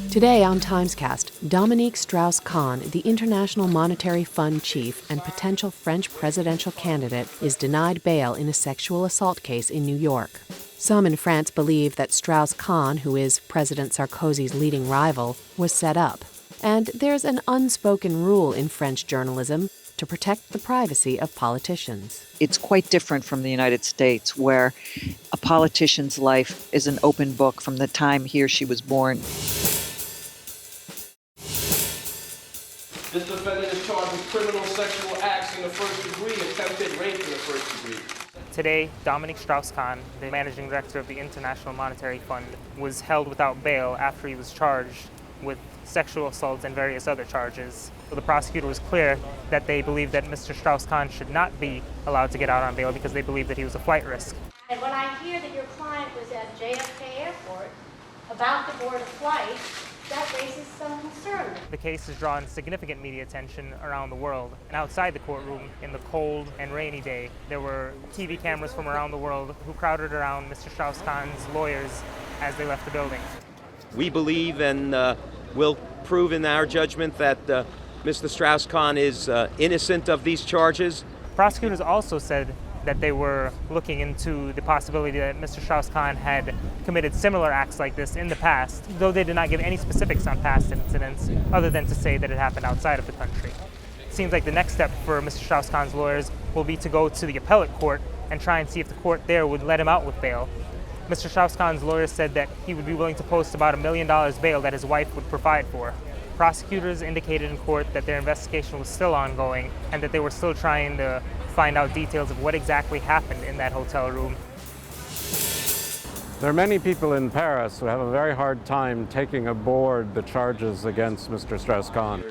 Today on TimesCast, Dominique Strauss-Kahn, the International Monetary Fund chief and potential French presidential candidate, is denied bail in a sexual assault case in New York. Some in France believe that Strauss-Kahn, who is President Sarkozy's leading rival, was set up. And there's an unspoken rule in French journalism to protect the privacy of politicians. It's quite different from the United States, where a politician's life is an open book from the time he or she was born. This defendant is charged with criminal sexual acts in the first degree, attempted rape in the first degree. Today, Dominique Strauss-Kahn, the managing director of the International Monetary Fund, was held without bail after he was charged with sexual assault and various other charges. So the prosecutor was clear that they believed that Mr. Strauss-Kahn should not be allowed to get out on bail because they believed that he was a flight risk. And when I hear that your client was at JFK Airport about to board a flight, that raises some concern. The case has drawn significant media attention around the world. And outside the courtroom, in the cold and rainy day, there were TV cameras from around the world who crowded around Mr. Strauss-Kahn's lawyers as they left the building. We believe and will prove in our judgment that Mr. Strauss-Kahn is innocent of these charges. Prosecutors also said that they were looking into the possibility that Mr. Strauss-Kahn had committed similar acts like this in the past, though they did not give any specifics on past incidents, other than to say that it happened outside of the country. It seems like the next step for Mr. Strauss-Kahn's lawyers will be to go to the appellate court and try and see if the court there would let him out with bail. Mr. Strauss-Kahn's lawyers said that he would be willing to post about $1 million bail that his wife would provide for. Prosecutors indicated in court that their investigation was still ongoing and that they were still trying to find out details of what exactly happened in that hotel room. There are many people in Paris who have a very hard time taking aboard the charges against Mr. Strauss-Kahn.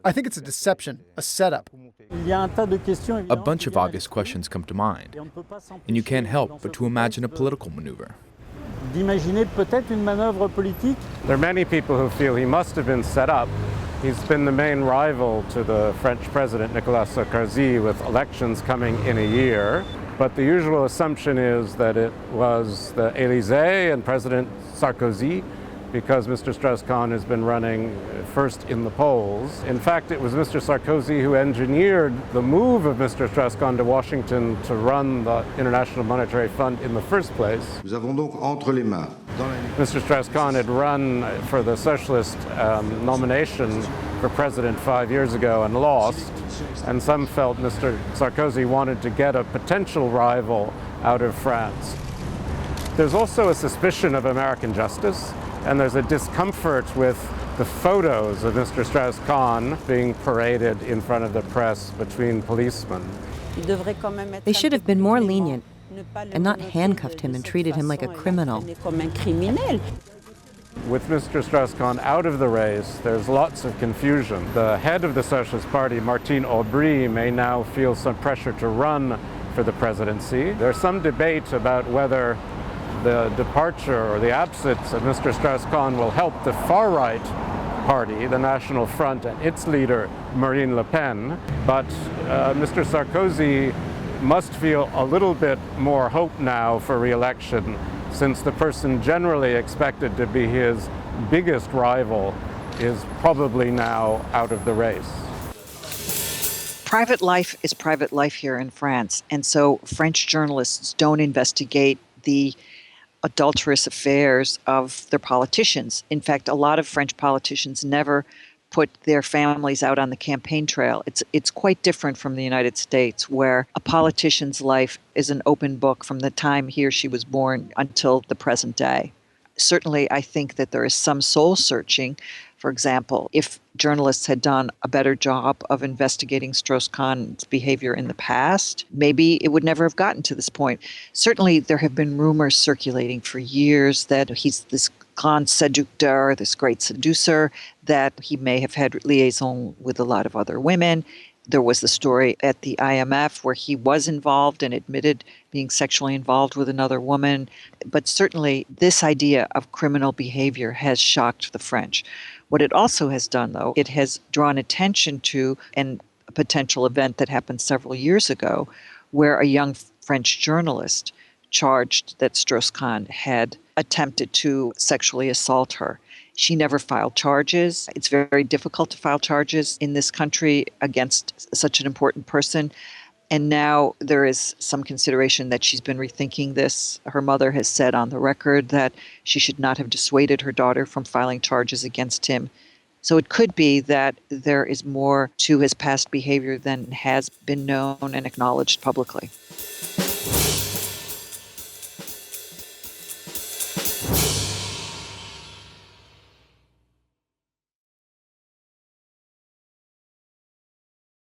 I think it's a deception, a setup. A bunch of obvious questions come to mind, and you can't help but to imagine a political maneuver. There are many people who feel he must have been set up. He's been the main rival to the French president, Nicolas Sarkozy, with elections coming in a year. But the usual assumption is that it was the Élysée and President Sarkozy, because Mr. Strauss-Kahn has been running first in the polls. In fact, it was Mr. Sarkozy who engineered the move of Mr. Strauss-Kahn to Washington to run the International Monetary Fund in the first place. Mr. Strauss-Kahn had run for the socialist nomination for president 5 years ago and lost, and some felt Mr. Sarkozy wanted to get a potential rival out of France. There's also a suspicion of American justice, and there's a discomfort with the photos of Mr. Strauss-Kahn being paraded in front of the press between policemen. They should have been more lenient and not handcuffed him and treated him like a criminal. With Mr. Strauss-Kahn out of the race, there's lots of confusion. The head of the Socialist Party, Martine Aubry, may now feel some pressure to run for the presidency. There's some debate about whether the departure or the absence of Mr. Strauss-Kahn will help the far-right party, the National Front, and its leader, Marine Le Pen. But Mr. Sarkozy must feel a little bit more hope now for re-election, since the person generally expected to be his biggest rival is probably now out of the race. Private life is private life here in France, and so French journalists don't investigate the adulterous affairs of their politicians. In fact, a lot of French politicians never put their families out on the campaign trail. It's quite different from the United States, where a politician's life is an open book from the time he or she was born until the present day. Certainly, I think that there is some soul searching. For example, if journalists had done a better job of investigating Strauss-Kahn's behavior in the past, maybe it would never have gotten to this point. Certainly, there have been rumors circulating for years that he's this grand séducteur, this great seducer, that he may have had liaison with a lot of other women. There was the story at the I.M.F. where he was involved and admitted being sexually involved with another woman. But certainly this idea of criminal behavior has shocked the French. What it also has done, though, it has drawn attention to a potential event that happened several years ago where a young French journalist charged that Strauss-Kahn had attempted to sexually assault her. She never filed charges. It's very difficult to file charges in this country against such an important person. And now there is some consideration that she's been rethinking this. Her mother has said on the record that she should not have dissuaded her daughter from filing charges against him. So it could be that there is more to his past behavior than has been known and acknowledged publicly.